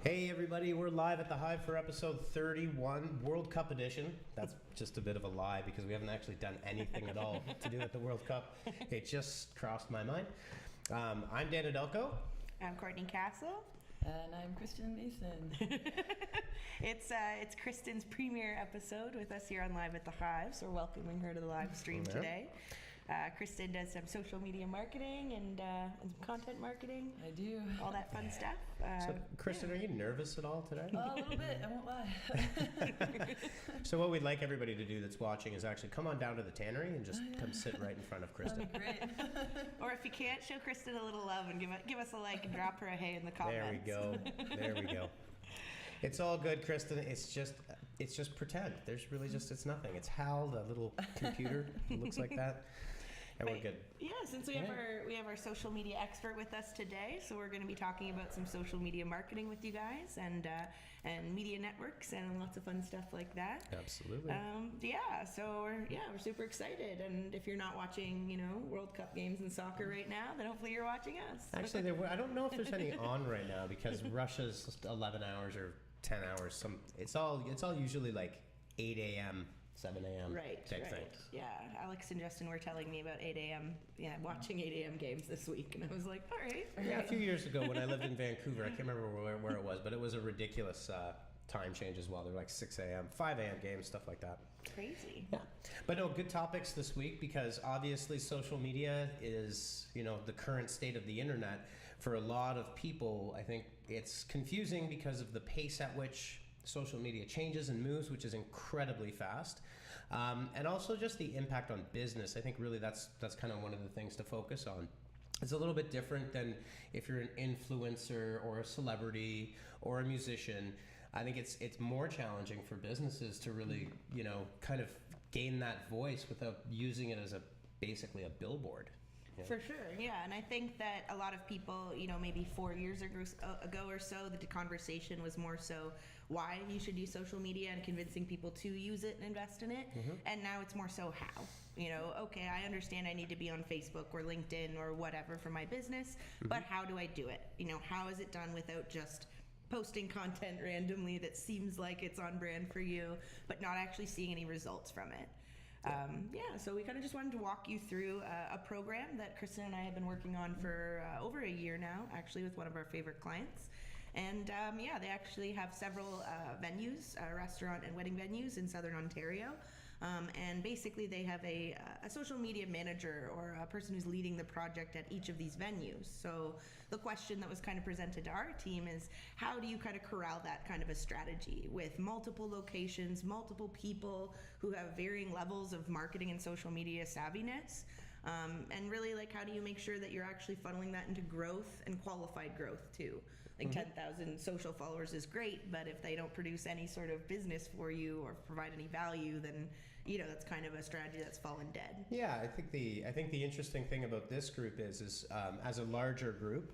Hey everybody, we're live at the Hive for episode 31, World Cup edition. That's just a bit of a lie because we haven't actually done anything at all to do with the World Cup. It just crossed my mind. I'm Dan Adelko. I'm Courtney Castle. And I'm Kristen Mason. It's Kristen's premiere episode with us here on Live at the Hive, so we're welcoming her to the live stream today. Kristen does some social media marketing and some content marketing. I do. All that fun stuff. So, Kristen, are you nervous at all today? A little bit, I won't lie. So what we'd like everybody to do that's watching is actually come on down to the tannery and just come sit right in front of Kristen. Great. Or if you can't, show Kristen a little love and give us a like and drop her a hey in the comments. There we go. It's all good, Kristen. It's just pretend. There's really it's nothing. It's Hal, the little computer who looks like that. And we're good. Yeah, since we have our social media expert with us today, so we're going to be talking about some social media marketing with you guys and media networks and lots of fun stuff like that. Absolutely. So we're super excited. And if you're not watching, World Cup games in soccer right now, then hopefully you're watching us. Actually, I don't know if there's any on right now because Russia's just 11 hours or 10 hours. It's all usually like 8 a.m. 7 a.m. type thing. Yeah, Alex and Justin were telling me about 8 a.m. Yeah, watching 8 a.m. games this week, and I was like, all right. Yeah, a few years ago when I lived in Vancouver, I can't remember where it was, but it was a ridiculous time change as well. They're like 6 a.m., 5 a.m. games, stuff like that. Crazy. Yeah. But no, good topics this week because obviously social media is, the current state of the internet. For a lot of people, I think it's confusing because of the pace at which social media changes and moves, which is incredibly fast, and also just the impact on business. I think really that's kind of one of the things to focus on. It's a little bit different than if you're an influencer or a celebrity or a musician. I think it's more challenging for businesses to really, kind of gain that voice without using it as basically a billboard. Yeah. For sure, yeah. And I think that a lot of people, maybe 4 years ago or so, the conversation was more so why you should use social media and convincing people to use it and invest in it. Mm-hmm. And now it's more so how. Okay, I understand I need to be on Facebook or LinkedIn or whatever for my business, but how do I do it? How is it done without just posting content randomly that seems like it's on brand for you, but not actually seeing any results from it? So we kind of just wanted to walk you through a program that Kristen and I have been working on for over a year now, actually with one of our favorite clients. And they actually have several venues, restaurant and wedding venues in Southern Ontario. And basically they have a social media manager or a person who's leading the project at each of these venues. So the question that was kind of presented to our team is, how do you kind of corral that kind of a strategy with multiple locations, multiple people who have varying levels of marketing and social media savviness? And really, how do you make sure that you're actually funneling that into growth and qualified growth too? 10,000 social followers is great, but if they don't produce any sort of business for you or provide any value, then that's kind of a strategy that's fallen dead. Yeah, I think the interesting thing about this group is as a larger group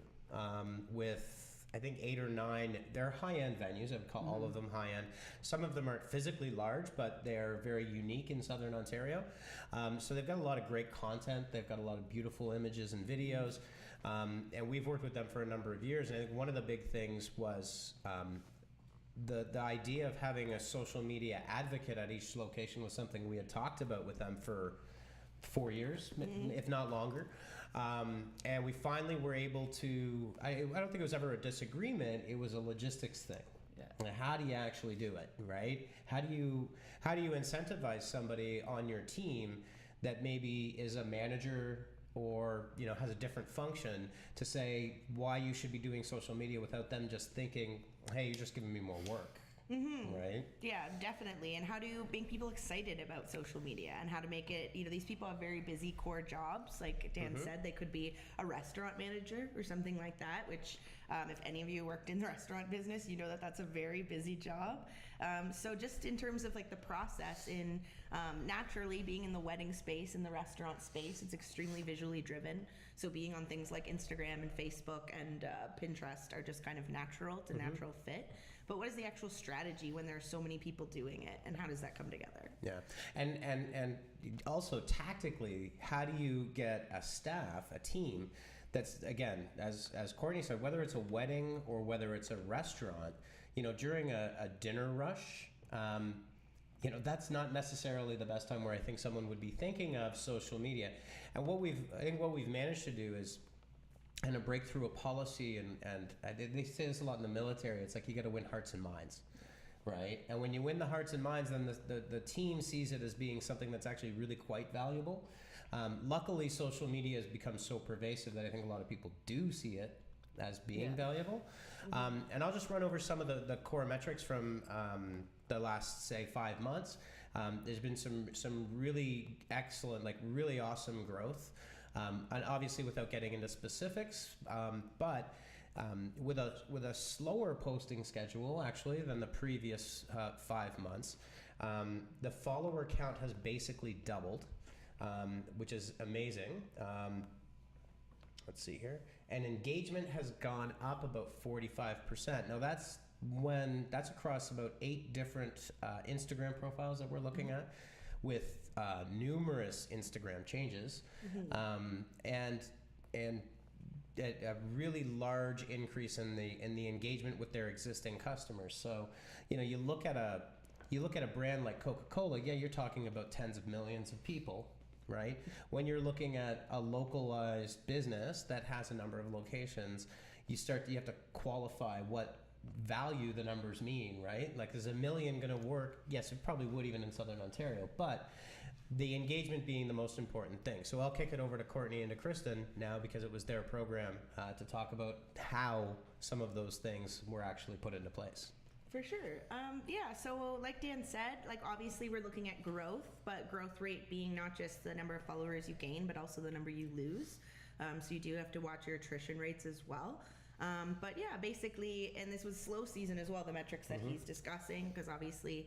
with, I think 8 or 9, they're high-end venues. I would call all of them high-end. Some of them aren't physically large, but they're very unique in Southern Ontario. So they've got a lot of great content. They've got a lot of beautiful images and videos. And we've worked with them for a number of years. And I think one of the big things was the idea of having a social media advocate at each location was something we had talked about with them for 4 years, if not longer. And we finally were able to, I don't think it was ever a disagreement, it was a logistics thing. Yeah. How do you actually do it, right? How do you incentivize somebody on your team that maybe is a manager or has a different function to say why you should be doing social media without them just thinking, hey, you're just giving me more work. Mm-hmm. Right? Yeah, definitely. And how do you make people excited about social media and how to make it, these people have very busy core jobs. Like Dan said, they could be a restaurant manager or something like that, which if any of you worked in the restaurant business, you know that that's a very busy job. So just in terms of the process in naturally being in the wedding space, in the restaurant space, it's extremely visually driven. So being on things like Instagram and Facebook and Pinterest are just kind of natural. It's a natural fit. But what is the actual strategy when there are so many people doing it, and how does that come together? Yeah, and also tactically, how do you get a team that's, again, as Courtney said, whether it's a wedding or whether it's a restaurant, during a dinner rush, that's not necessarily the best time where I think someone would be thinking of social media. And I think what we've managed to do is kind of break through a policy, and they say this a lot in the military. It's like you got to win hearts and minds, right? And when you win the hearts and minds, then the team sees it as being something that's actually really quite valuable. Luckily, social media has become so pervasive that I think a lot of people do see it as being valuable. And I'll just run over some of the core metrics from the last, say, 5 months. There's been some really excellent, like really awesome growth. And obviously without getting into specifics, but with a slower posting schedule actually than the previous 5 months, the follower count has basically doubled, which is amazing. Let's see here. And engagement has gone up about 45%. Now that's across about 8 different Instagram profiles that we're looking at, with numerous Instagram changes, and a really large increase in the engagement with their existing customers. So, you look at a brand like Coca-Cola. Yeah, you're talking about tens of millions of people, right? When you're looking at a localized business that has a number of locations, you have to qualify what value the numbers mean, right? Like, is 1 million going to work? Yes, it probably would, even in Southern Ontario, but the engagement being the most important thing. So I'll kick it over to Courtney and to Kristen now, because it was their program, to talk about how some of those things were actually put into place. For sure. So like Dan said, like obviously we're looking at growth, but growth rate being not just the number of followers you gain, but also the number you lose. So you do have to watch your attrition rates as well. But yeah, basically, and this was slow season as well, the metrics that he's discussing, because obviously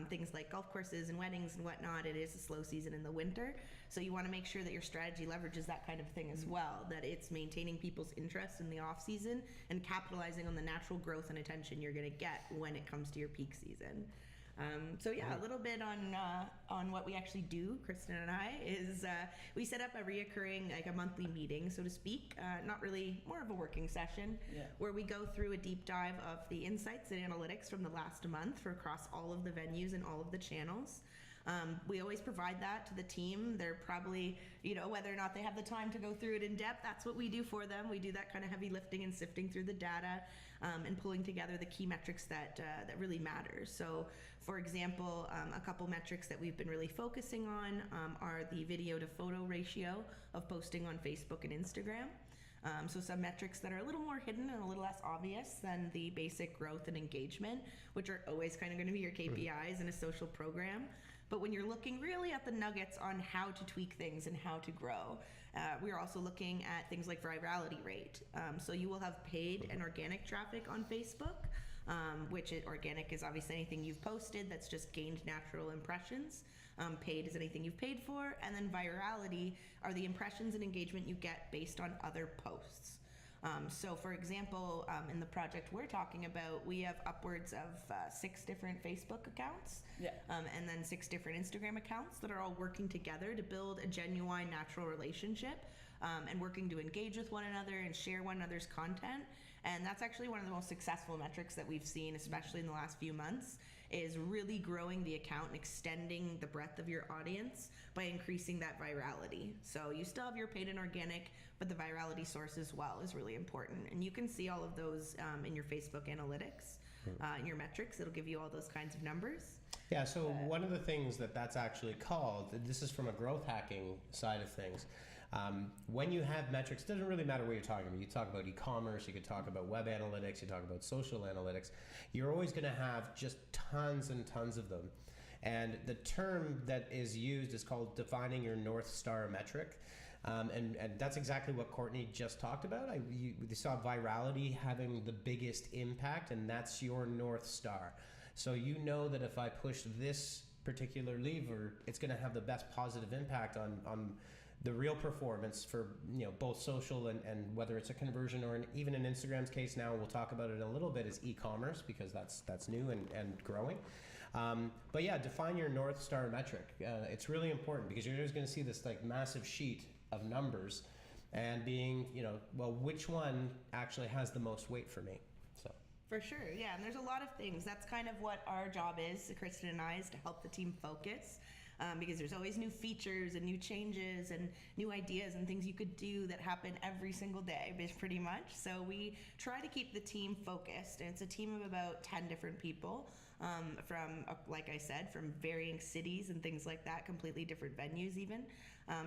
things like golf courses and weddings and whatnot, it is a slow season in the winter. So you want to make sure that your strategy leverages that kind of thing as well, that it's maintaining people's interest in the off season and capitalizing on the natural growth and attention you're going to get when it comes to your peak season. A little bit on what we actually do, Kristen and I, is we set up a reoccurring, like a monthly meeting, so to speak, not really, more of a working session, where we go through a deep dive of the insights and analytics from the last month for across all of the venues and all of the channels. We always provide that to the team. They're probably, whether or not they have the time to go through it in depth, that's what we do for them. We do that kind of heavy lifting and sifting through the data, and pulling together the key metrics that really matter. So, for example, a couple metrics that we've been really focusing on are the video to photo ratio of posting on Facebook and Instagram. So some metrics that are a little more hidden and a little less obvious than the basic growth and engagement, which are always kind of going to be your KPIs in a social program. But when you're looking really at the nuggets on how to tweak things and how to grow, we're also looking at things like virality rate. So you will have paid and organic traffic on Facebook, which organic is obviously anything you've posted that's just gained natural impressions. Paid is anything you've paid for. And then virality are the impressions and engagement you get based on other posts. So for example, in the project we're talking about, we have upwards of 6 different Facebook accounts, and then 6 different Instagram accounts that are all working together to build a genuine, natural relationship, and working to engage with one another and share one another's content. And that's actually one of the most successful metrics that we've seen, especially in the last few months, is really growing the account and extending the breadth of your audience by increasing that virality. So you still have your paid and organic, but the virality source as well is really important. And you can see all of those in your Facebook analytics, in your metrics. It'll give you all those kinds of numbers. Yeah, so one of the things that's actually called, this is from a growth hacking side of things, when you have metrics, it doesn't really matter what you're talking about. You talk about e-commerce, you could talk about web analytics, you talk about social analytics. You're always going to have just tons and tons of them. And the term that is used is called defining your North Star metric. And that's exactly what Courtney just talked about. You saw virality having the biggest impact, and that's your North Star. So you know that if I push this particular lever, it's going to have the best positive impact on the real performance for both social and whether it's a conversion or even in Instagram's case now, we'll talk about it a little bit, is e-commerce, because that's new and growing. But yeah, define your North Star metric. It's really important because you're just going to see this like massive sheet of numbers, and being, well, which one actually has the most weight for me? So. For sure, yeah, and there's a lot of things. That's kind of what our job is, Kristen and I, is to help the team focus. Because there's always new features and new changes and new ideas and things you could do that happen every single day, pretty much. So we try to keep the team focused, and it's a team of about 10 different people from, like I said, from varying cities and things like that, completely different venues even.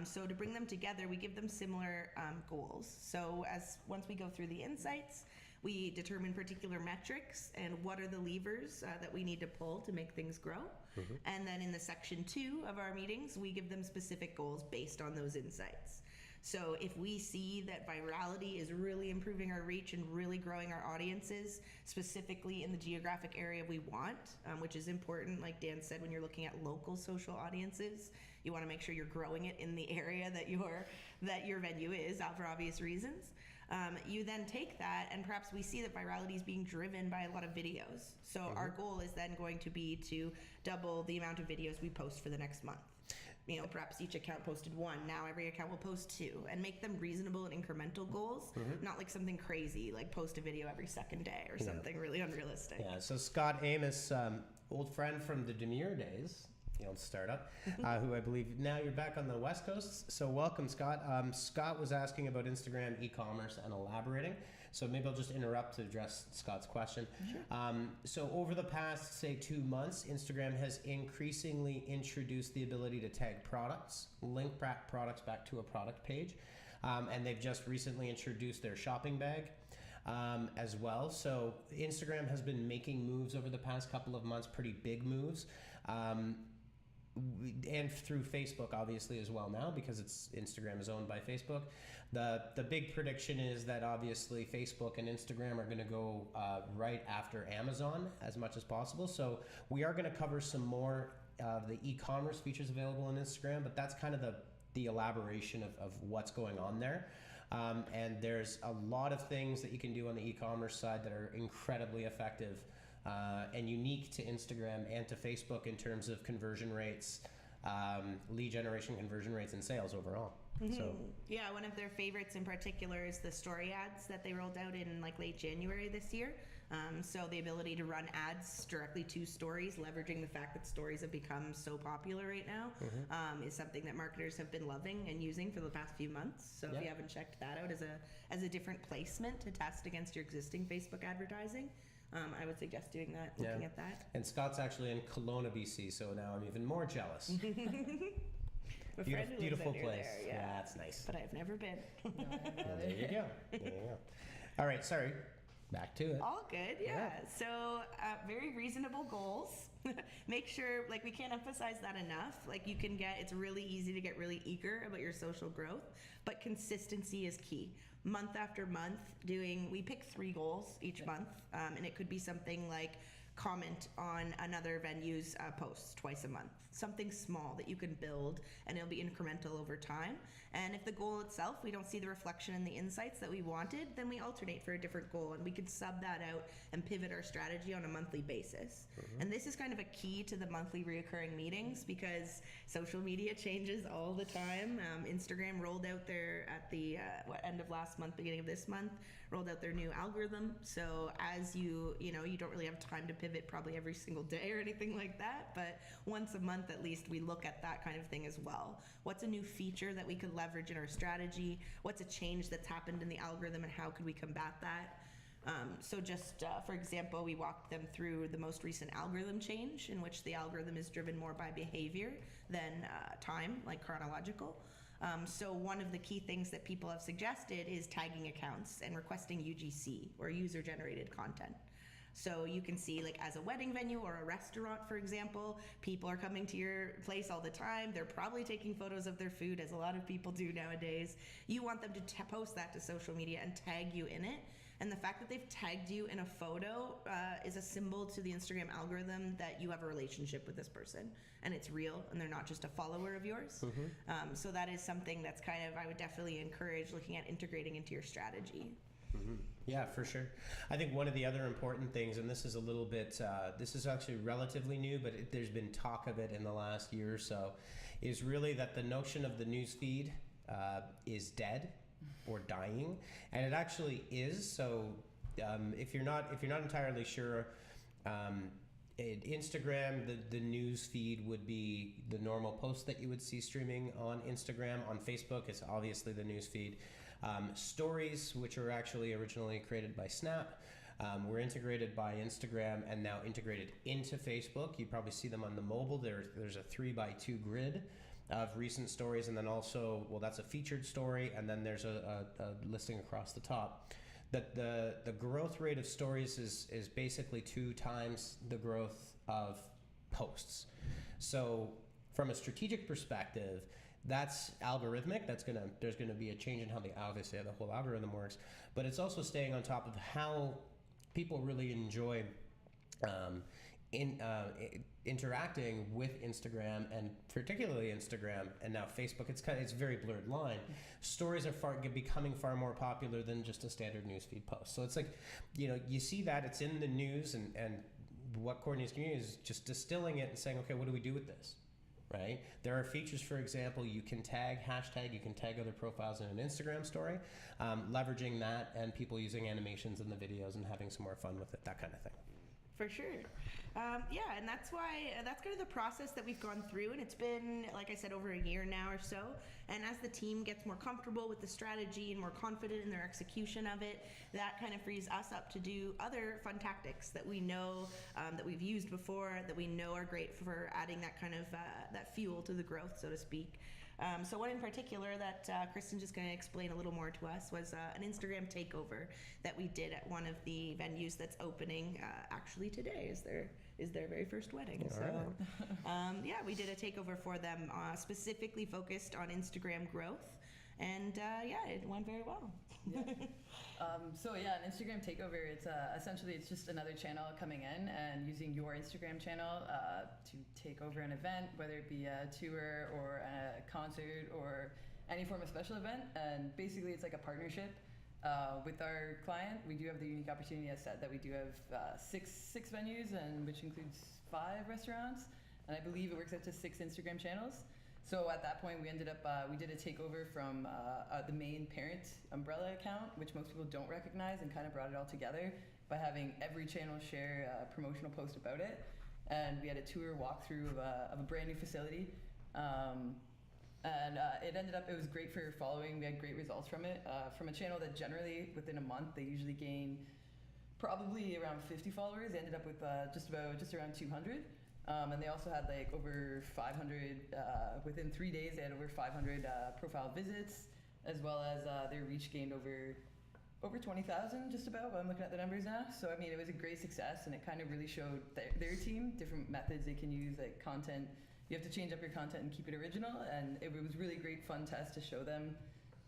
So to bring them together, we give them similar goals. So once we go through the insights, we determine particular metrics and what are the levers that we need to pull to make things grow. Mm-hmm. And then in the section 2 of our meetings, we give them specific goals based on those insights. So if we see that virality is really improving our reach and really growing our audiences, specifically in the geographic area we want, which is important, like Dan said, when you're looking at local social audiences, you want to make sure you're growing it in the area that your venue is, for obvious reasons. You then take that, and perhaps we see that virality is being driven by a lot of videos. So mm-hmm. our goal is then going to be to double the amount of videos we post for the next month. Perhaps each account posted 1. Now every account will post 2, and make them reasonable and incremental goals, mm-hmm. not like something crazy, like post a video every second day or something really unrealistic. Yeah, so Scott Amos, old friend from the Demure days, the old startup, who I believe now you're back on the West Coast. So welcome, Scott. Scott was asking about Instagram e-commerce and elaborating. So maybe I'll just interrupt to address Scott's question. Sure. So over the past, say, 2 months, Instagram has increasingly introduced the ability to tag products, link products back to a product page. And they've just recently introduced their shopping bag as well. So Instagram has been making moves over the past couple of months, pretty big moves. And through Facebook, obviously, as well now, because Instagram is owned by Facebook. The big prediction is that obviously Facebook and Instagram are going to go right after Amazon as much as possible. So we are going to cover some more of the e-commerce features available on Instagram, but that's kind of the elaboration of what's going on there. And there's a lot of things that you can do on the e-commerce side that are incredibly effective and unique to Instagram and to Facebook in terms of conversion rates, lead generation, conversion rates, and sales overall. Mm-hmm. So yeah, one of their favorites in particular is the story ads that they rolled out in late January this year. So the ability to run ads directly to stories, leveraging the fact that stories have become so popular right now, mm-hmm. Is something that marketers have been loving and using for the past few months. So if you haven't checked that out as a different placement to test against your existing Facebook advertising, I would suggest doing that, looking at that. And Scott's actually in Kelowna, BC, so now I'm even more jealous. Beautiful place. There, yeah, that's nice. But I've never been. No, there you go. All right, sorry. Back to it. All good, yeah. So very reasonable goals. Make sure, we can't emphasize that enough. It's really easy to get really eager about your social growth, but consistency is key. Month after month, we pick 3 goals each month, and it could be something like comment on another venue's posts twice a month. Something small that you can build, and it'll be incremental over time. And if the goal itself, we don't see the reflection in the insights that we wanted, then we alternate for a different goal, and we could sub that out and pivot our strategy on a monthly basis. Mm-hmm. And this is kind of a key to the monthly reoccurring meetings, because social media changes all the time. Instagram rolled out at the end of last month, beginning of this month, rolled out their new algorithm. So as you don't really have time to pivot probably every single day or anything like that, but once a month at least, we look at that kind of thing as well. What's a new feature that we could leverage in our strategy? What's a change that's happened in the algorithm, and how could we combat that? So just for example, we walked them through the most recent algorithm change, in which the algorithm is driven more by behavior than time, like chronological. So one of the key things that people have suggested is tagging accounts and requesting UGC, or user-generated content. So you can see, as a wedding venue or a restaurant, for example, people are coming to your place all the time. They're probably taking photos of their food, as a lot of people do nowadays. You want them to post that to social media and tag you in it. And the fact that they've tagged you in a photo is a symbol to the Instagram algorithm that you have a relationship with this person, and it's real, and they're not just a follower of yours. Mm-hmm. So that is something that's I would definitely encourage looking at integrating into your strategy. Mm-hmm. Yeah, for sure. I think one of the other important things, and this is a little bit, this is actually relatively new, but there's been talk of it in the last year or so, is really that the notion of the newsfeed is dead. or dying, and it actually is. So if you're not entirely sure, Instagram, the news feed would be the normal post that you would see streaming on Instagram. On Facebook, it's obviously the news feed. Stories, which are actually originally created by Snap, were integrated by Instagram and now integrated into Facebook. You probably see them on the mobile. There's a 3x2 grid of recent stories, and then also, well, that's a featured story, and then there's a listing across the top. The growth rate of stories is basically 2 times the growth of posts. So from a strategic perspective, that's algorithmic. There's gonna be a change in how the whole algorithm works, but it's also staying on top of how people really enjoy interacting with Instagram, and particularly Instagram, and now Facebook. It's a very blurred line. Stories are becoming far more popular than just a standard newsfeed post. So it's like, you see that it's in the news, and what Courtney's doing is just distilling it and saying, okay, what do we do with this? Right? There are features, for example, you can tag other profiles in an Instagram story, leveraging that and people using animations in the videos and having some more fun with it, that kind of thing. For sure. And that's kind of the process that we've gone through, and it's been, like I said, over a year now or so. And as the team gets more comfortable with the strategy and more confident in their execution of it, that kind of frees us up to do other fun tactics that we know, that we've used before, that we know are great for adding that kind of that fuel to the growth, so to speak. So one in particular that Kristen's just going to explain a little more to us was an Instagram takeover that we did at one of the venues that's opening actually today is their very first wedding. All so right. we did a takeover for them specifically focused on Instagram growth, and it went very well. An Instagram takeover, essentially it's just another channel coming in and using your Instagram channel to take over an event, whether it be a tour or a concert or any form of special event. And basically it's like a partnership with our client. We do have the unique opportunity, as said, that we do have six venues, and which includes 5 restaurants, and I believe it works out to 6 Instagram channels. So at that point, we ended up, we did a takeover from the main parent umbrella account, which most people don't recognize, and kind of brought it all together by having every channel share a promotional post about it. And we had a tour walkthrough of a brand new facility. It was great for following. We had great results from it. From a channel that generally, within a month, they usually gain probably around 50 followers. They ended up with just around 200. And they also had over 500, within 3 days, they had over 500 profile visits, as well as their reach gained over 20,000, just about. I'm looking at the numbers now. So, I mean, it was a great success, and it kind of really showed their team different methods they can use, like content. You have to change up your content and keep it original, and it was really great fun test to show them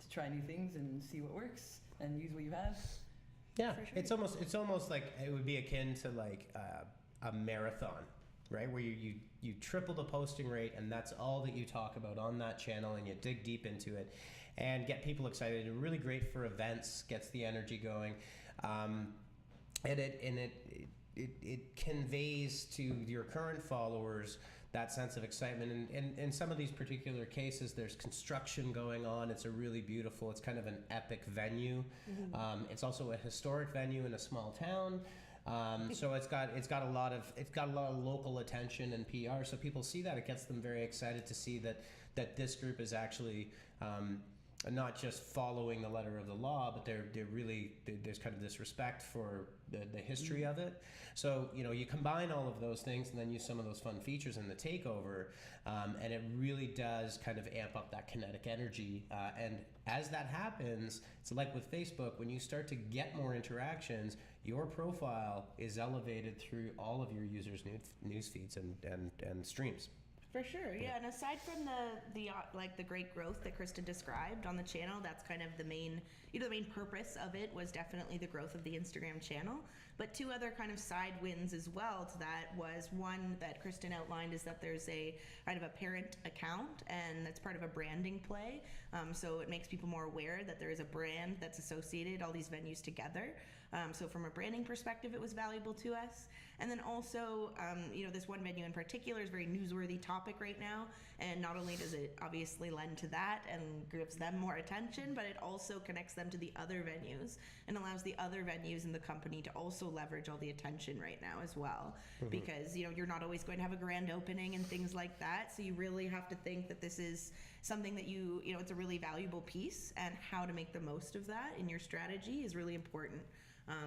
to try new things and see what works and use what you have. Yeah, For sure. it's almost like it would be akin to like a marathon. Right, where you triple the posting rate, and that's all that you talk about on that channel, and you dig deep into it and get people excited. It's really great for events, gets the energy going, and it conveys to your current followers that sense of excitement. And in some of these particular cases, there's construction going on. It's it's kind of an epic venue. Mm-hmm. It's also a historic venue in a small town. So it's got a lot of local attention and PR. So people see that, it gets them very excited to see that this group is actually not just following the letter of the law, but there's kind of this respect for the history of it. So you combine all of those things and then use some of those fun features in the takeover, and it really does kind of amp up that kinetic energy. And as that happens, it's like with Facebook, when you start to get more interactions, your profile is elevated through all of your users' news feeds and streams. For sure, yeah. And aside from the great growth that Kristen described on the channel, that's kind of the main purpose of it was definitely the growth of the Instagram channel. But 2 other kind of side wins as well to that was one that Kristen outlined is that there's a kind of a parent account, and that's part of a branding play. So it makes people more aware that there is a brand that's associated all these venues together. So from a branding perspective, it was valuable to us. And then also, this one venue in particular is a very newsworthy topic right now. And not only does it obviously lend to that and gives them more attention, but it also connects them to the other venues and allows the other venues in the company to also leverage all the attention right now as well. Because, you're not always going to have a grand opening and things like that. So you really have to think that this is something that it's a really valuable piece, and how to make the most of that in your strategy is really important.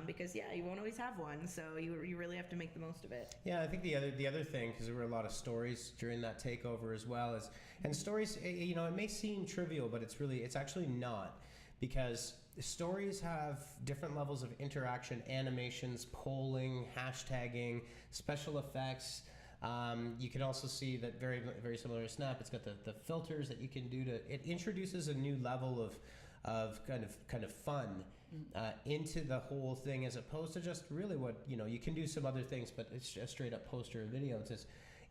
Because you won't always have one, so you really have to make the most of it. Yeah, I think the other thing, because there were a lot of stories during that takeover as well, and stories, it may seem trivial, but it's actually not, because stories have different levels of interaction, animations, polling, hashtagging, special effects. You can also see that very, very similar to Snap, it's got the filters that you can do it introduces a new level of kind of fun into the whole thing, as opposed to just really what, you can do some other things, but it's just straight up poster and video.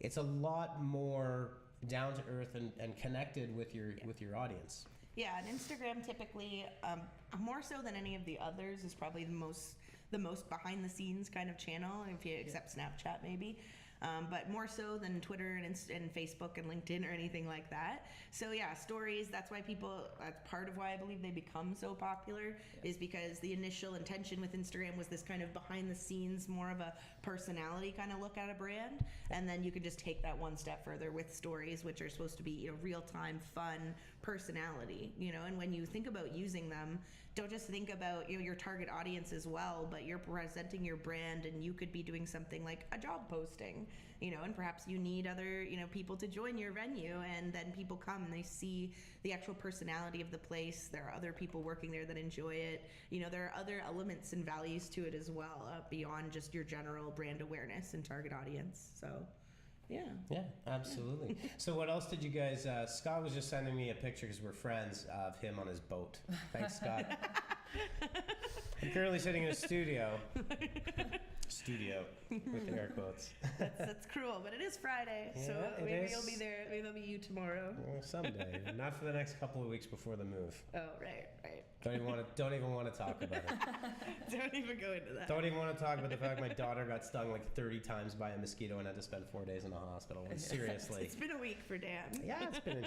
It's a lot more down to earth and connected with your audience. Yeah, and Instagram typically, more so than any of the others, is probably the most behind the scenes kind of channel, if you accept Snapchat maybe. But more so than Twitter and Facebook and LinkedIn or anything like that. So yeah, stories, that's part of why I believe they become so popular, is because the initial intention with Instagram was this kind of behind the scenes, more of a personality kind of look at a brand. And then you can just take that one step further with stories, which are supposed to be real-time, fun personality, and when you think about using them, don't just think about your target audience as well, but you're presenting your brand, and you could be doing something like a job posting, and perhaps you need other people to join your venue, and then people come and they see the actual personality of the place. There are other people working there that enjoy it. There are other elements and values to it as well, beyond just your general brand awareness and target audience. So yeah, absolutely. So what else did you guys, Scott was just sending me a picture, because we're friends, of him on his boat. Thanks, Scott. I'm currently sitting in a studio with air quotes. That's cruel, but it is Friday, so maybe you'll be there. Maybe there'll be you tomorrow. Well, someday, not for the next couple of weeks before the move. Oh, right. Don't even want to talk about it. Don't even go into that. Don't even want to talk about the fact my daughter got stung like 30 times by a mosquito and had to spend 4 days in the hospital. Seriously. It's been a week for Dan. Yeah, it's been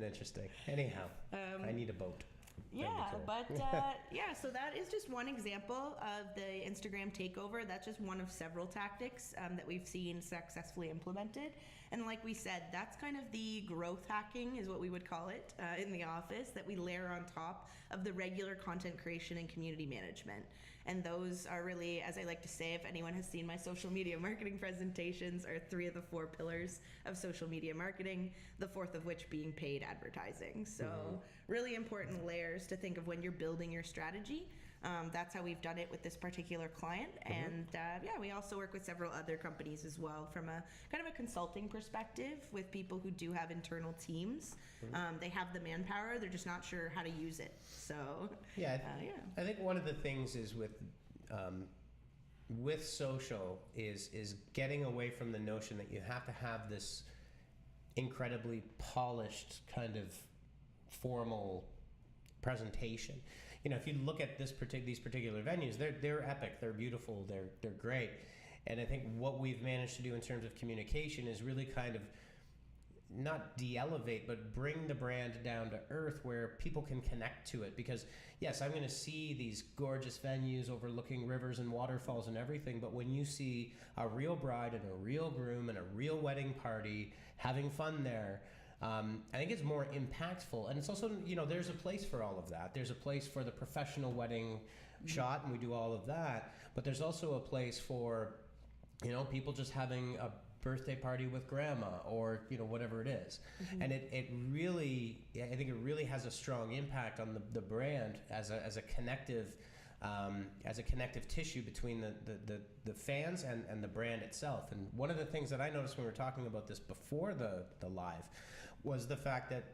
interesting. Anyhow, I need a boat. So that is just one example of the Instagram takeover. That's just one of several tactics that we've seen successfully implemented. And like we said, that's kind of the growth hacking, is what we would call it in the office, that we layer on top of the regular content creation and community management. And those are really, as I like to say, if anyone has seen my social media marketing presentations, are 3 of the 4 pillars of social media marketing, the 4th of which being paid advertising. So really important layers to think of when you're building your strategy. That's how we've done it with this particular client. And we also work with several other companies as well, from a kind of a consulting perspective, with people who do have internal teams. They have the manpower, they're just not sure how to use it. So I think one of the things is with social is getting away from the notion that you have to have this incredibly polished kind of formal presentation. If you look at these particular venues, they're epic, they're beautiful, they're great. And I think what we've managed to do in terms of communication is really kind of not de-elevate, but bring the brand down to earth, where people can connect to it. Because yes, I'm going to see these gorgeous venues overlooking rivers and waterfalls and everything, but when you see a real bride and a real groom and a real wedding party having fun there, I think it's more impactful. And it's also, there's a place for all of that. There's a place for the professional wedding shot, and we do all of that, but there's also a place for people just having a birthday party with grandma, or whatever it is. And it really, I think it really has a strong impact on the brand as a connective tissue between the fans and the brand itself. And one of the things that I noticed when we were talking about this before the live was the fact that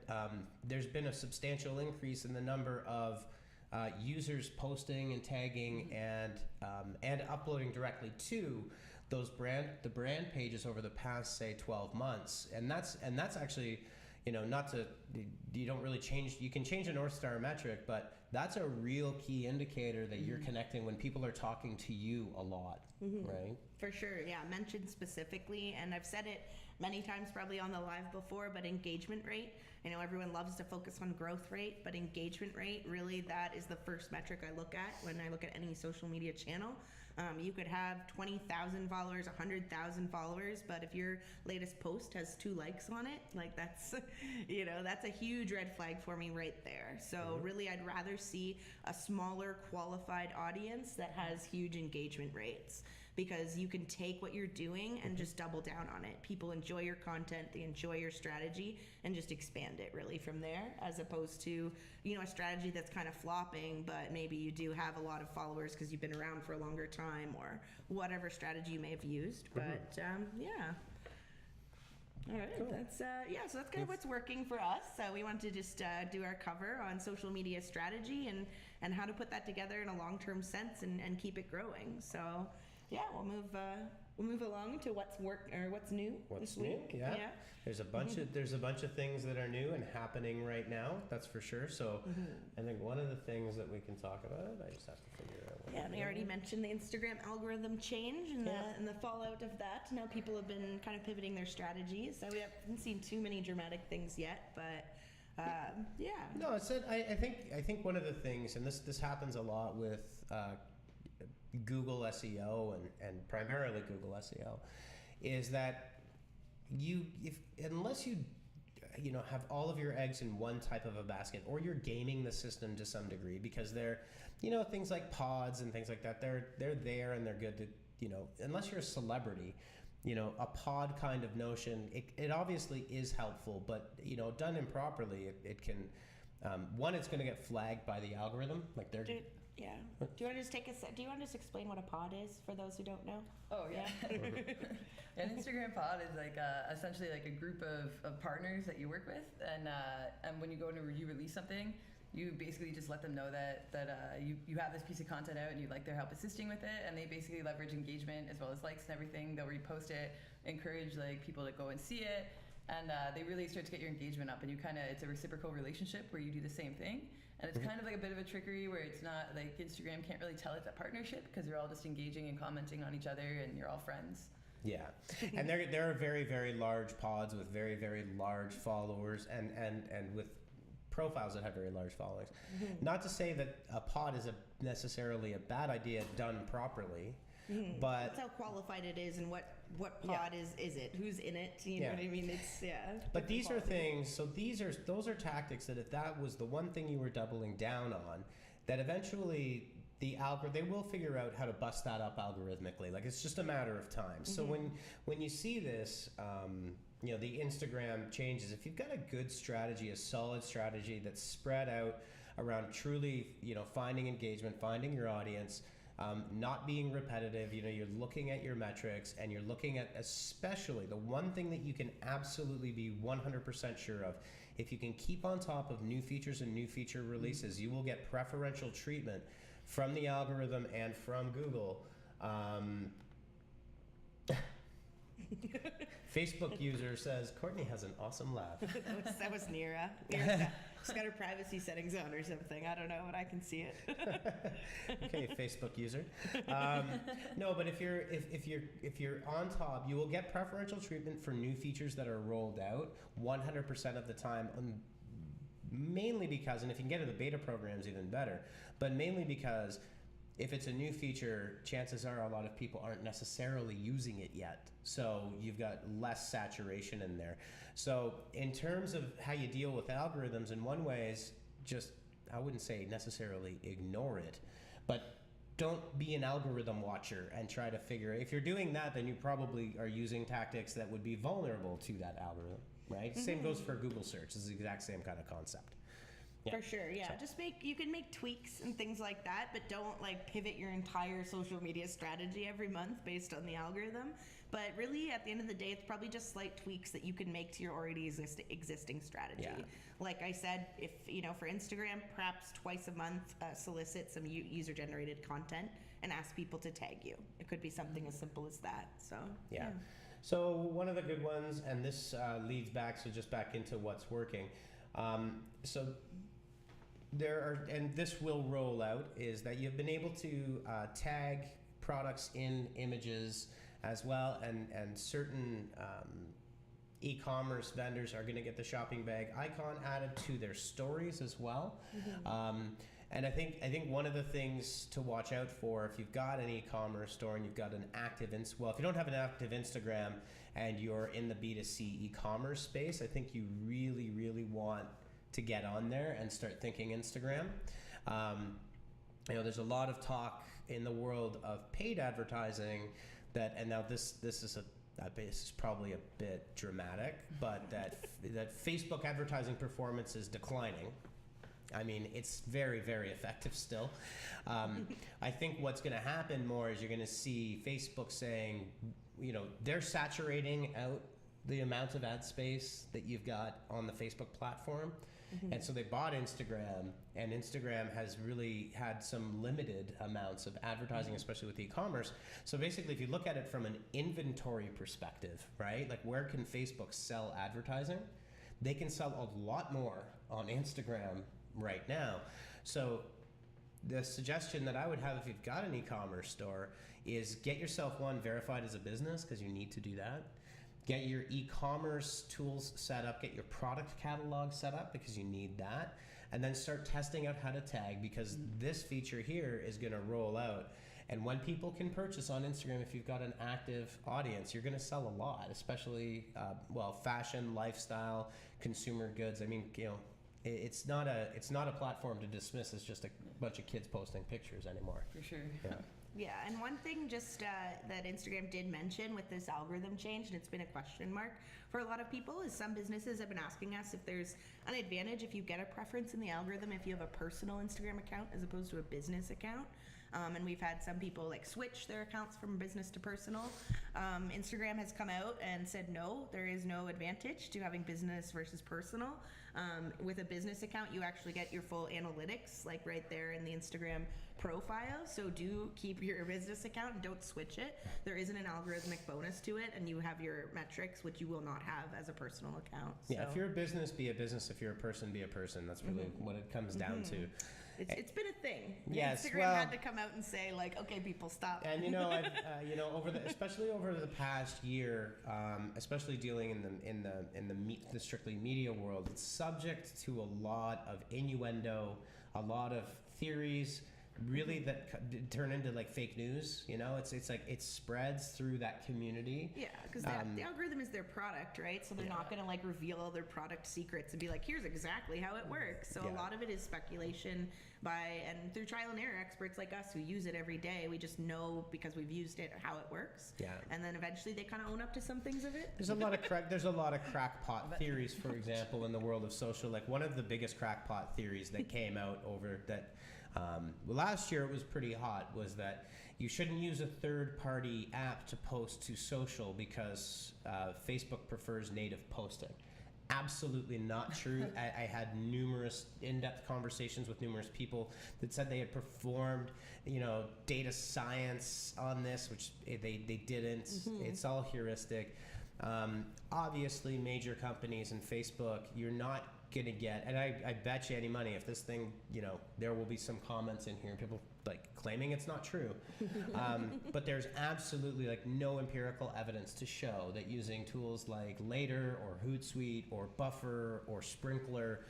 there's been a substantial increase in the number of users posting and tagging and uploading directly to the brand pages over the past, say, 12 months. And that's actually, not to, you don't really change, you can change a North Star metric, but that's a real key indicator that you're connecting when people are talking to you a lot, right? For sure, yeah. Mentioned specifically, and I've said it many times probably on the live before, but engagement rate. I know everyone loves to focus on growth rate, but engagement rate, really that is the first metric I look at when I look at any social media channel. You could have 20,000 followers, 100,000 followers, but if your latest post has 2 likes on it, like that's, that's a huge red flag for me right there. So really, I'd rather see a smaller qualified audience that has huge engagement rates, because you can take what you're doing and just double down on it. People enjoy your content, they enjoy your strategy, and just expand it really from there, as opposed to, a strategy that's kind of flopping, but maybe you do have a lot of followers because you've been around for a longer time, or whatever strategy you may have used. But yeah. All right, cool. So that's kind of what's working for us. We want to just do our cover on social media strategy and how to put that together in a long-term sense and keep it growing. So yeah, we'll move along to what's new. What's new? Yeah. There's a bunch of things that are new and happening right now. That's for sure. So I think one of the things that we can talk about, I just have to figure out. We already mentioned the Instagram algorithm change and the fallout of that. Now people have been kind of pivoting their strategies. So we haven't seen too many dramatic things yet, but No, I think one of the things, and this happens a lot with Google SEO and primarily Google SEO, is that unless you have all of your eggs in one type of a basket, or you're gaming the system to some degree, because they're things like pods and things like that, they're there and they're good to unless you're a celebrity, a pod kind of notion, it obviously is helpful, but done improperly, it can it's going to get flagged by the algorithm, like they're. Yeah. Do you want to just explain what a pod is for those who don't know? Oh, yeah. An Instagram pod is essentially like a group of partners that you work with, and when you go and you release something, you basically just let them know that you have this piece of content out and you'd like their help assisting with it, and they basically leverage engagement as well as likes and everything. They'll repost it, encourage people to go and see it, and they really start to get your engagement up, and it's a reciprocal relationship where you do the same thing. And it's kind of like a bit of a trickery where it's not like Instagram can't really tell it's a partnership because you're all just engaging and commenting on each other and you're all friends. Yeah, and there are very, very large pods with very, very large followers and with profiles that have very large followings. Not to say that a pod is necessarily a bad idea done properly, but that's how qualified it is and what pod is it? Who's in it? You know what I mean? It's But these are things. So those are tactics that if that was the one thing you were doubling down on, that eventually they will figure out how to bust that up algorithmically. Like, it's just a matter of time. So when you see this, the Instagram changes, if you've got a good strategy, a solid strategy that's spread out around truly, finding engagement, finding your audience, not being repetitive, you're looking at your metrics, and you're looking at, especially the one thing that you can absolutely be 100% sure of, if you can keep on top of new features and new feature releases, you will get preferential treatment from the algorithm and from Google. Facebook user says, Courtney has an awesome laugh. that was Nira. She's got her privacy settings on or something. I don't know, but I can see it. Okay, Facebook user. No, but if you're on top, you will get preferential treatment for new features that are rolled out 100% of the time. Mainly because, and if you can get into the beta programs, even better. But mainly because if it's a new feature, chances are a lot of people aren't necessarily using it yet. So you've got less saturation in there. So in terms of how you deal with algorithms, in one way is just, I wouldn't say necessarily ignore it, but don't be an algorithm watcher and try to figure, if you're doing that, then you probably are using tactics that would be vulnerable to that algorithm, right? Same goes for Google search. It's the exact same kind of concept. Yeah. For sure, yeah. So. You can make tweaks and things like that, but don't pivot your entire social media strategy every month based on the algorithm. But really, at the end of the day, it's probably just slight tweaks that you can make to your already existing strategy. Yeah. Like I said, if for Instagram, perhaps twice a month, solicit some user-generated content and ask people to tag you. It could be something as simple as that. So yeah. So one of the good ones, and this leads back, so just back into what's working. So there are, and this will roll out, is that you've been able to tag products in images as well, and certain e-commerce vendors are going to get the shopping bag icon added to their stories as well. And I think one of the things to watch out for, if you've got an e-commerce store and you've got an active well, if you don't have an active Instagram and you're in the B2C e-commerce space, I think you really, really want to get on there and start thinking Instagram. There's a lot of talk in the world of paid advertising that, and now this is probably a bit dramatic, but that Facebook advertising performance is declining. I mean, it's very, very effective still. I think what's going to happen more is you're going to see Facebook saying, they're saturating out the amount of ad space that you've got on the Facebook platform. And so they bought Instagram, and Instagram has really had some limited amounts of advertising, especially with e-commerce. So basically, if you look at it from an inventory perspective, right? Like, where can Facebook sell advertising? They can sell a lot more on Instagram right now. So the suggestion that I would have if you've got an e-commerce store is get yourself verified as a business, because you need to do that. Get your e-commerce tools set up, get your product catalog set up, because you need that, and then start testing out how to tag, because this feature here is going to roll out. And when people can purchase on Instagram, if you've got an active audience, you're going to sell a lot, especially fashion, lifestyle, consumer goods. I mean, it's not a platform to dismiss as just a bunch of kids posting pictures anymore. For sure. Yeah. Yeah, and one thing just that Instagram did mention with this algorithm change, and it's been a question mark for a lot of people, is some businesses have been asking us if there's an advantage if you get a preference in the algorithm if you have a personal Instagram account as opposed to a business account. And we've had some people switch their accounts from business to personal. Instagram has come out and said no, there is no advantage to having business versus personal. With a business account, you actually get your full analytics right there in the Instagram profile. So do keep your business account and don't switch it. There isn't an algorithmic bonus to it, and you have your metrics, which you will not have as a personal account. Yeah, if you're a business, be a business. If you're a person, be a person. That's really what it comes down to. It's been a thing. Yes, Instagram had to come out and say okay, people, stop. And I've, especially over the past year, especially dealing in the strictly media world, it's subject to a lot of innuendo, a lot of theories, really that turn into fake news. It's it spreads through that community. Yeah, because the algorithm is their product, right? So they're not going to reveal all their product secrets and be here's exactly how it works. So a lot of it is speculation and through trial and error, experts like us who use it every day. We just know because we've used it how it works. Yeah. And then eventually they kind of own up to some things of it. There's a lot of crackpot theories, for example, in the world of social. One of the biggest crackpot theories that came out over that. Last year it was pretty hot, was that you shouldn't use a third-party app to post to social because Facebook prefers native posting. Absolutely not true. I had numerous in-depth conversations with numerous people that said they had performed, data science on this, which they didn't. It's all heuristic. Obviously, major companies and Facebook, you're not going to get, and I bet you any money if this thing, there will be some comments in here, people claiming it's not true. But there's absolutely no empirical evidence to show that using tools like Later or Hootsuite or Buffer or Sprinkler,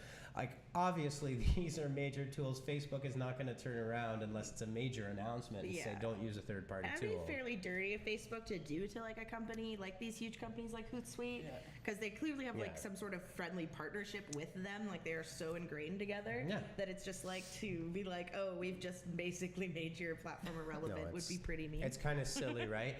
obviously these are major tools. Facebook is not going to turn around unless it's a major announcement and say don't use a third-party tool. That'd be fairly dirty of Facebook to do to a company like these huge companies like Hootsuite, because they clearly have some sort of friendly partnership with them. They are so ingrained together that it's just to be oh, we've just basically made your platform irrelevant would be pretty mean. It's kind of silly, right?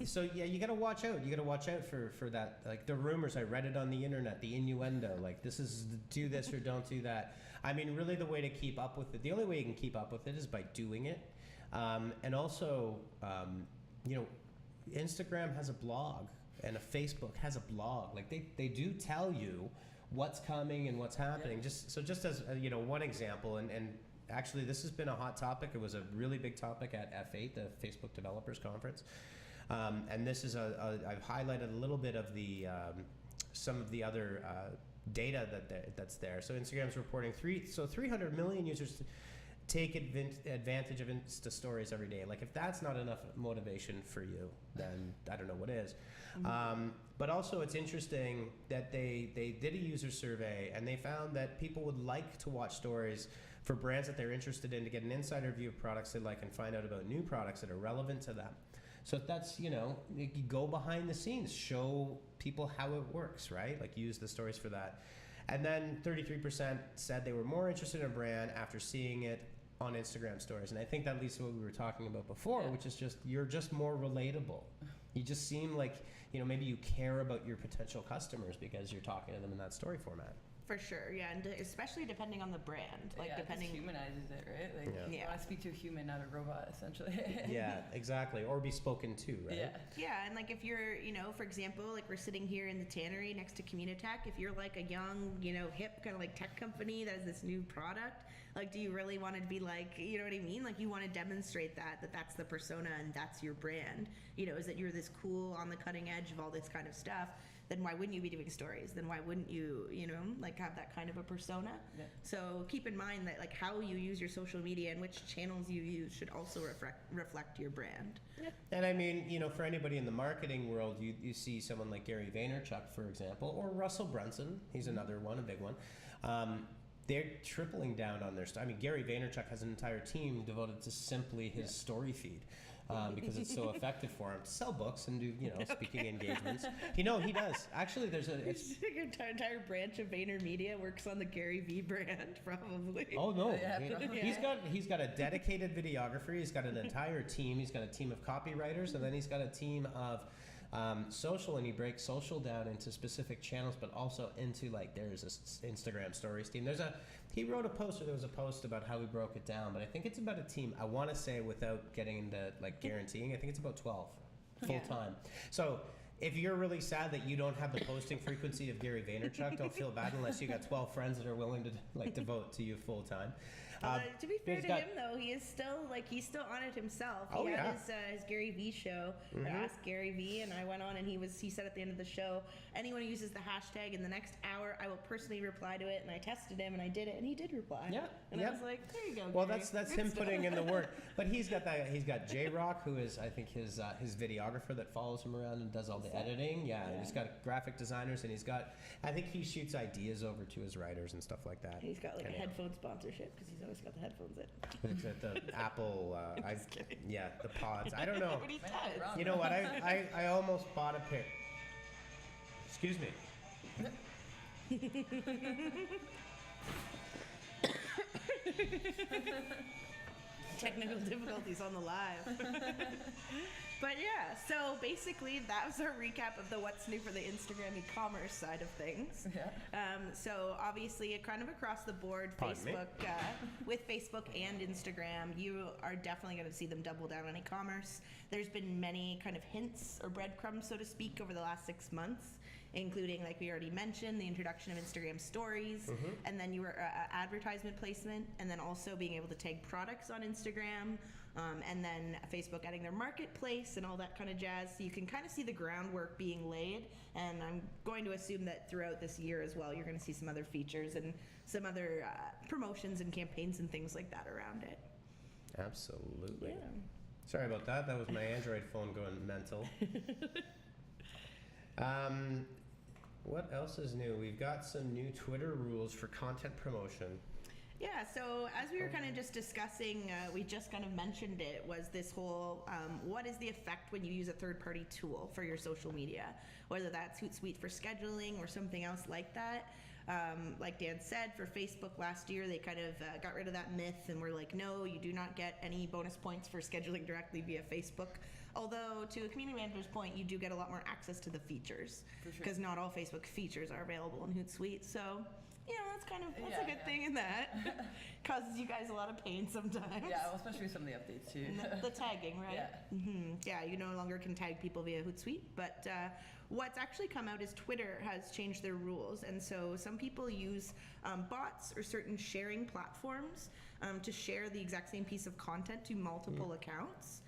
So you got to watch out. You got to watch out for that. The rumors, I read it on the internet, the innuendo. This is do this or don't do that. I mean, really, the way to keep up with it, the only way you can keep up with it is by doing it. And also, Instagram has a blog and a Facebook has a blog. They do tell you what's coming and what's happening. Just as one example, and actually this has been a hot topic. It was a really big topic at F8, the Facebook Developers Conference. And this is I've highlighted a little bit of the some of the other data that's there. So Instagram's reporting 300 million users take advantage of Insta stories every day. Like if that's not enough motivation for you, then I don't know what is. But also it's interesting that they did a user survey and they found that people would like to watch stories for brands that they're interested in to get an insider view of products they like and find out about new products that are relevant to them. So that's, you go behind the scenes, show people how it works, right? Like use the stories for that. And then 33% said they were more interested in a brand after seeing it on Instagram stories. And I think that leads to what we were talking about before, which is just, you're just more relatable. You just seem like, maybe you care about your potential customers because you're talking to them in that story format. For sure, yeah, and especially depending on the brand, depending. It humanizes it, right? Like, you want to speak to a human, not a robot, essentially. Yeah, exactly, or be spoken to, right? Yeah, and like if you're, for example, like we're sitting here in the tannery next to Communitech. If you're like a young, hip kind of like tech company that has this new product, like, do you really want to be like, you know what I mean? Like, you want to demonstrate that's the persona and that's your brand. Is that you're this cool, on the cutting edge of all this kind of stuff. Then why wouldn't you be doing stories? Then why wouldn't you, like have that kind of a persona? Yeah. So keep in mind that like how you use your social media and which channels you use should also reflect your brand. Yeah. And I mean, for anybody in the marketing world, you see someone like Gary Vaynerchuk, for example, or Russell Brunson. He's another one, a big one. They're tripling down on their stuff. I mean, Gary Vaynerchuk has an entire team devoted to simply his story feed. Because it's so effective for him to sell books and do, speaking engagements. He does. Actually, there's an entire branch of VaynerMedia works on the Gary V brand, probably. Oh no, he's got a dedicated videographer. He's got an entire team. He's got a team of copywriters, and then he's got a team of social, and he breaks social down into specific channels, but also into there's a Instagram stories team. He wrote a post, or there was a post about how he broke it down, but I think it's about a team. I want to say, without getting into guaranteeing, I think it's about 12 full time. So if you're really sad that you don't have the posting frequency of Gary Vaynerchuk, don't feel bad unless you got 12 friends that are willing to devote to you full time. To be fair to him, though, he's still on it himself. He had his Gary V show, Ask Gary V, and I went on and he said at the end of the show, anyone who uses the hashtag in the next hour, I will personally reply to it. And I tested him and I did it, and he did reply. Yeah, and I was like, there you go. Well, Gary. that's him putting in the work. But he's got J Rock, who is I think his videographer that follows him around and does all the editing. Yeah, he's got graphic designers, and I think he shoots ideas over to his writers and stuff like that. He's got a headphone sponsorship because he's always got the headphones in. It's at the Apple, the pods. I don't know. But he does. You know what? I almost bought a pair. Excuse me. Technical difficulties on the live. But yeah, so basically that was our recap of the what's new for the Instagram e-commerce side of things. Yeah. So obviously kind of across the board, Facebook, with Facebook and Instagram, you are definitely going to see them double down on e-commerce. There's been many kind of hints or breadcrumbs, so to speak, over the last 6 months, including, like we already mentioned, the introduction of Instagram stories, and then your advertisement placement, and then also being able to tag products on Instagram, and then Facebook adding their marketplace and all that kind of jazz. So you can kind of see the groundwork being laid, and I'm going to assume that throughout this year as well, you're going to see some other features and some other promotions and campaigns and things like that around it. Absolutely. Yeah. Sorry about that. That was my Android phone going mental. What else is new? We've got some new Twitter rules for content promotion. Yeah, so as we were kind of just discussing, we just kind of mentioned it, was this whole, what is the effect when you use a third-party tool for your social media? Whether that's Hootsuite for scheduling or something else like that. Like Dan said, for Facebook last year, they kind of got rid of that myth and were like, no, you do not get any bonus points for scheduling directly via Facebook. Although, to a community manager's point, you do get a lot more access to the features, because not all Facebook features are available in Hootsuite. So, that's a good thing in that. Causes you guys a lot of pain sometimes. Yeah, well, especially with some of the updates too. The tagging, right? Yeah. Yeah, you no longer can tag people via Hootsuite, but what's actually come out is Twitter has changed their rules, and so some people use bots or certain sharing platforms to share the exact same piece of content to multiple accounts.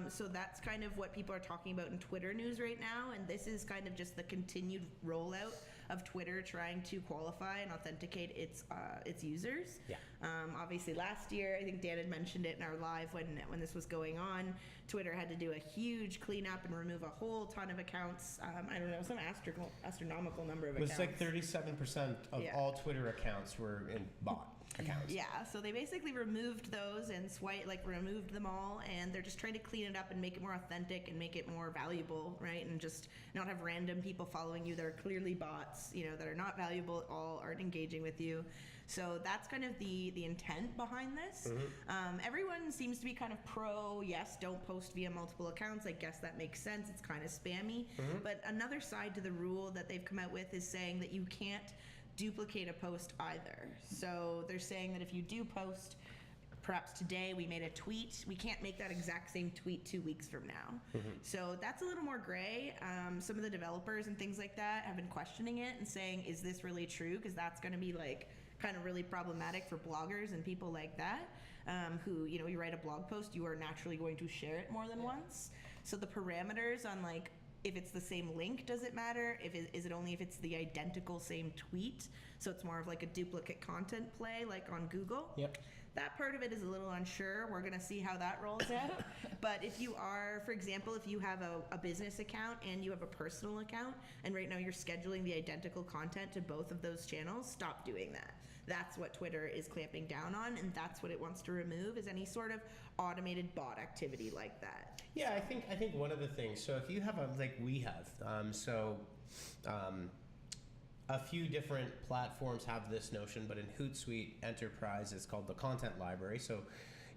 So that's kind of what people are talking about in Twitter news right now, and this is kind of just the continued rollout of Twitter trying to qualify and authenticate its users. Yeah. Obviously, last year, I think Dan had mentioned it in our live when this was going on. Twitter had to do a huge cleanup and remove a whole ton of accounts. I don't know, some astronomical number of It was accounts. like 37% of all Twitter accounts were in bot accounts. Yeah, so they basically removed those and removed them all, and they're just trying to clean it up and make it more authentic and make it more valuable, right? And just not have random people following you that are clearly bots, that are not valuable at all, aren't engaging with you. So that's kind of the intent behind this. Everyone seems to be kind of pro, yes, don't post via multiple accounts. I guess that makes sense. It's kind of spammy. But another side to the rule that they've come out with is saying that you can't duplicate a post either. So they're saying that if you do post, perhaps today we made a tweet, we can't make that exact same tweet 2 weeks from now. So that's a little more gray. Some of the developers and things like that have been questioning it and saying, is this really true? Because that's going to be kind of really problematic for bloggers and people like that, who, you write a blog post, you are naturally going to share it more than once. So the parameters on if it's the same link, does it matter? Is it only if it's the identical same tweet? So it's more of like a duplicate content play, like on Google. Yep. That part of it is a little unsure. We're going to see how that rolls out. But if you are, for example, if you have a business account and you have a personal account, and right now you're scheduling the identical content to both of those channels, stop doing that. That's what Twitter is clamping down on, and that's what it wants to remove, is any sort of automated bot activity like that. Yeah, I think one of the things, so if you have we have, a few different platforms have this notion, but in Hootsuite Enterprise it's called the content library. So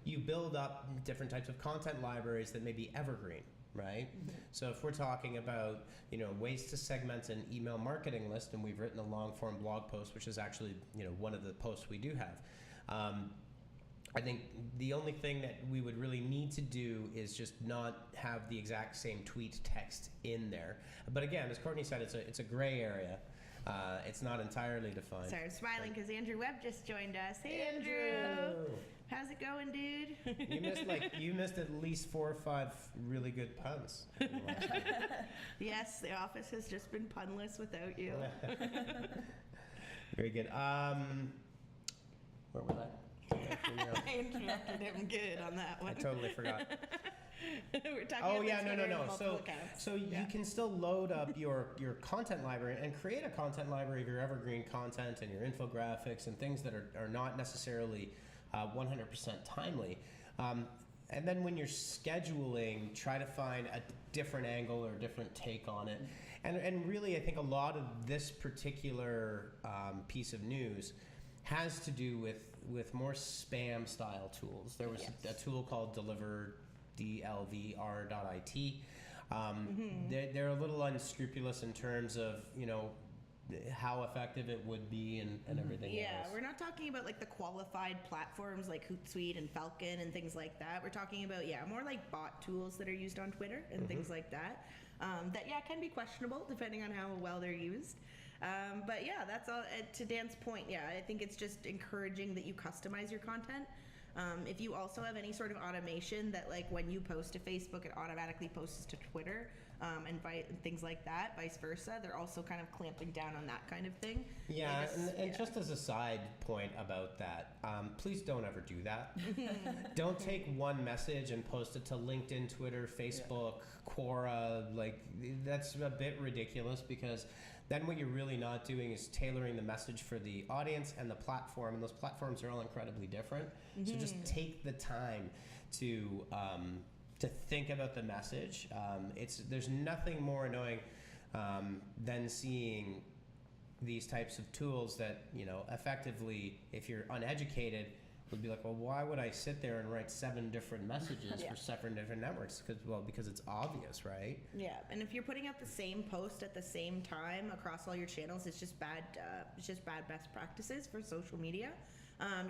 you build up different types of content libraries that may be evergreen, right? So if we're talking about, ways to segment an email marketing list, and we've written a long form blog post, which is actually, one of the posts we do have. I think the only thing that we would really need to do is just not have the exact same tweet text in there. But again, as Courtney said, it's a gray area. It's not entirely defined. Sorry, I'm smiling because Andrew Webb just joined us. Hey, Andrew. How's it going, dude? You missed at least 4 or 5 really good puns. Yes, the office has just been punless without you. Very good. Where was I? I interrupted him good on that one. I totally forgot. We're talking No. So Yeah. you can still load up your content library and create a content library of your evergreen content and your infographics and things that are not necessarily 100% timely. And then when you're scheduling, try to find a different angle or a different take on it. And really, I think a lot of this particular piece of news has to do with more spam style tools. There was a tool called DLVR.it. They're a little unscrupulous in terms of, how effective it would be and everything else. Yeah, we're not talking about the qualified platforms like Hootsuite and Falcon and things like that. We're talking about, more like bot tools that are used on Twitter and things like that. That can be questionable depending on how well they're used. But that's all. To Dan's point, I think it's just encouraging that you customize your content. If you also have any sort of automation that, when you post to Facebook, it automatically posts to Twitter, and things like that, vice versa, they're also kind of clamping down on that kind of thing. Yeah, and just as a side point about that, please don't ever do that. Don't take one message and post it to LinkedIn, Twitter, Facebook, Quora. That's a bit ridiculous, because then what you're really not doing is tailoring the message for the audience and the platform, and those platforms are all incredibly different. So just take the time to think about the message. There's nothing more annoying than seeing these types of tools that, effectively, if you're uneducated, would be like, well, why would I sit there and write 7 different messages for 7 different networks? Because it's obvious, right? Yeah, and if you're putting out the same post at the same time across all your channels, it's just bad. It's just bad best practices for social media.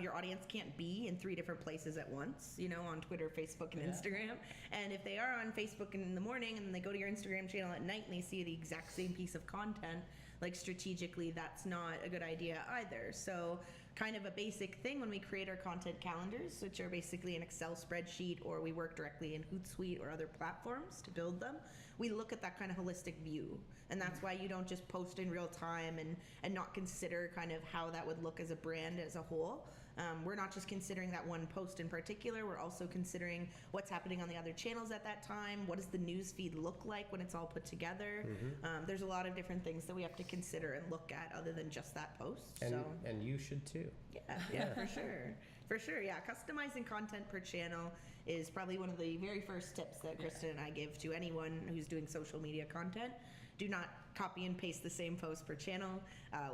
Your audience can't be in 3 different places at once, on Twitter, Facebook, and Instagram. And if they are on Facebook in the morning and then they go to your Instagram channel at night and they see the exact same piece of content, strategically, that's not a good idea either. So kind of a basic thing when we create our content calendars, which are basically an Excel spreadsheet, or we work directly in Hootsuite or other platforms to build them. We look at that kind of holistic view, and that's why you don't just post in real time and not consider kind of how that would look as a brand as a whole. We're not just considering that one post in particular, we're also considering what's happening on the other channels at that time. What does the news feed look like when it's all put together? There's a lot of different things that we have to consider and look at other than just that post. And you should too. Yeah, for sure. For sure, yeah. Customizing content per channel is probably one of the very first tips that Kristen and I give to anyone who's doing social media content. Do not copy and paste the same post per channel.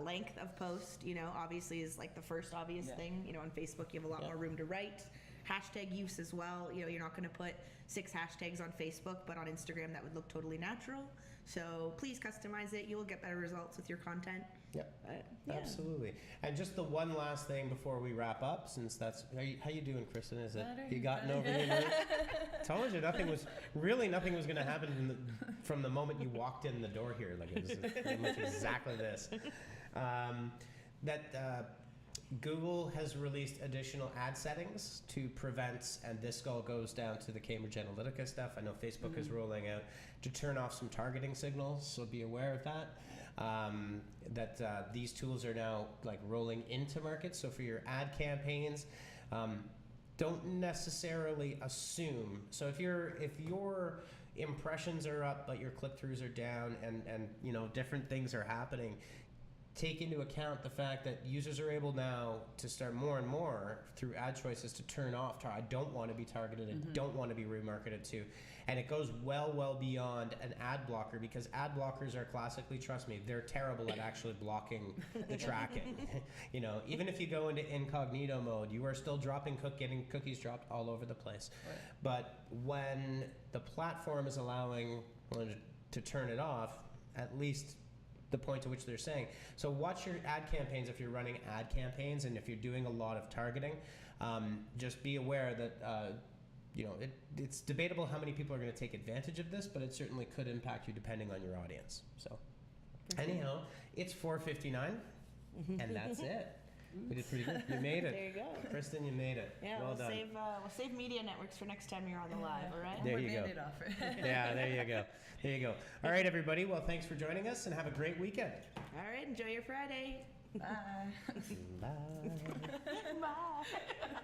Length of post, obviously is like the first obvious thing. On Facebook, you have a lot more room to write. Hashtag use as well. You're not going to put 6 hashtags on Facebook, but on Instagram that would look totally natural. So please customize it. You will get better results with your content. Absolutely. And just the one last thing before we wrap up, since how you doing, Kristen? Is it you gotten over your nerves? Told you nothing was going to happen from the moment you walked in the door here. Like, it was pretty much exactly this. Google has released additional ad settings to prevent, and this all goes down to the Cambridge Analytica stuff. I know Facebook is rolling out to turn off some targeting signals, so be aware of that. These tools are now like rolling into market. So for your ad campaigns, don't necessarily assume. So if your impressions are up but your click-throughs are down, and different things are happening, take into account the fact that users are able now to start more and more through ad choices to turn off. I don't want to be targeted. I don't want to be remarketed to. And it goes well beyond an ad blocker, because ad blockers are classically, trust me, they're terrible at actually blocking the tracking. Even if you go into incognito mode, you are still getting cookies dropped all over the place. Right. But when the platform is allowing to turn it off, at least the point to which they're saying. So watch your ad campaigns if you're running ad campaigns, and if you're doing a lot of targeting, just be aware that it's debatable how many people are going to take advantage of this, but it certainly could impact you depending on your audience. So anyhow, it's 4:59, and that's it. We did pretty good. You made it. There you go. Kristen, you made it. Yeah, well done. We'll save media networks for next time you're on the live, all right? There you go. Yeah, there you go. There you go. All right, everybody. Well, thanks for joining us, and have a great weekend. All right, enjoy your Friday. Bye. Bye. Bye.